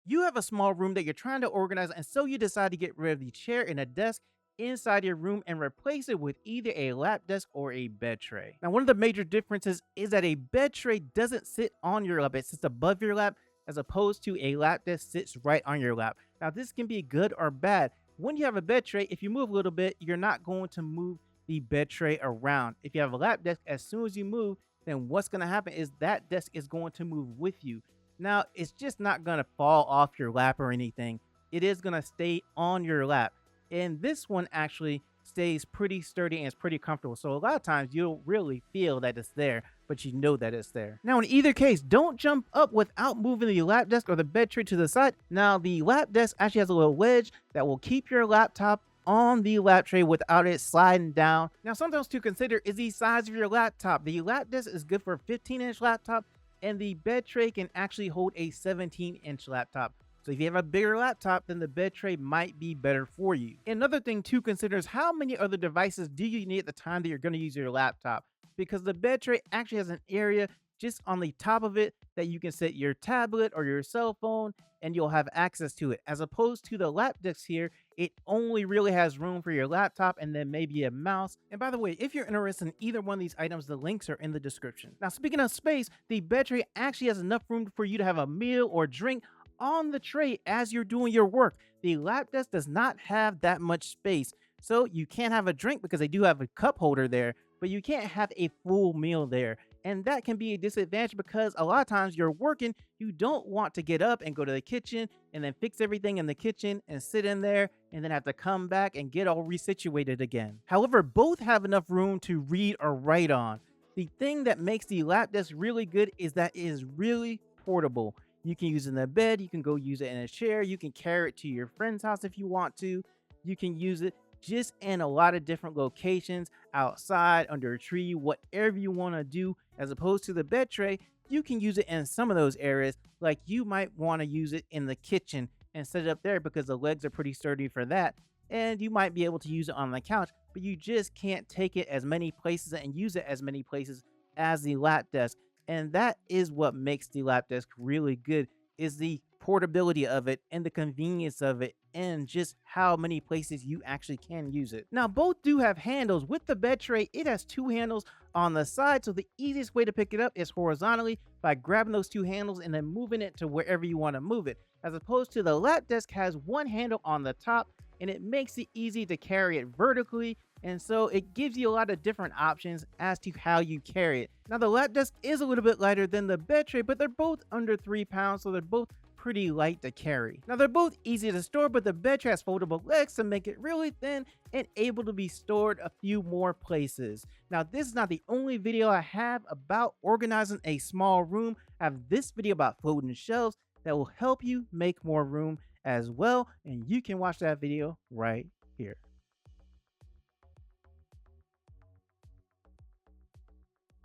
You have a small room that you're trying to organize, and so you decide to get rid of the chair and a desk inside your room and replace it with either a lap desk or a bed tray. Now, one of the major differences is that a bed tray doesn't sit on your lap, it sits above your lap, as opposed to a lap desk sits right on your lap. Now, this can be good or bad. When you have a bed tray, if you move a little bit, you're not going to move the bed tray around. If you have a lap desk, as soon as you move, then what's going to happen is that desk is going to move with you. Now, it's just not going to fall off your lap or anything. It is going to stay on your lap. And this one actually stays pretty sturdy and it's pretty comfortable. So a lot of times you'll really feel that it's there, but you know that it's there. Now, in either case, don't jump up without moving the lap desk or the bed tray to the side. Now, the lap desk actually has a little wedge that will keep your laptop on the lap tray without it sliding down. Now, something else to consider is the size of your laptop. The lap desk is good for a 15-inch laptop, and the bed tray can actually hold a 17-inch laptop. So if you have a bigger laptop, then the bed tray might be better for you. Another thing to consider is how many other devices do you need at the time that you're going to use your laptop? Because the bed tray actually has an area just on the top of it that you can set your tablet or your cell phone and you'll have access to it. As opposed to the lap desk here, it only really has room for your laptop and then maybe a mouse. And by the way, if you're interested in either one of these items, the links are in the description. Now, speaking of space, the bed tray actually has enough room for you to have a meal or drink on the tray as you're doing your work. The lap desk does not have that much space. So you can't have a drink because they do have a cup holder there, but you can't have a full meal there. And that can be a disadvantage because a lot of times you're working, you don't want to get up and go to the kitchen and then fix everything in the kitchen and sit in there and then have to come back and get all resituated again. However, both have enough room to read or write on. The thing that makes the lap desk really good is that it is really portable. You can use it in the bed, you can go use it in a chair, you can carry it to your friend's house if you want to. You can use it just in a lot of different locations, outside, under a tree, whatever you want to do. As opposed to the bed tray, you can use it in some of those areas, like you might want to use it in the kitchen and set it up there because the legs are pretty sturdy for that. And you might be able to use it on the couch, but you just can't take it as many places and use it as many places as the lap desk. And that is what makes the lap desk really good, is the portability of it and the convenience of it and just how many places you actually can use it. Now, both do have handles. With the bed tray, it has two handles on the side, so the easiest way to pick it up is horizontally by grabbing those two handles and then moving it to wherever you want to move it. As opposed to the lap desk has one handle on the top and it makes it easy to carry it vertically, and so it gives you a lot of different options as to how you carry it. Now, the lap desk is a little bit lighter than the bed tray, but they're both under 3 pounds, so they're both pretty light to carry. Now, they're both easy to store, but the bed tray has foldable legs to make it really thin and able to be stored a few more places. Now, this is not the only video I have about organizing a small room. I have this video about folding shelves that will help you make more room as well, and you can watch that video right here.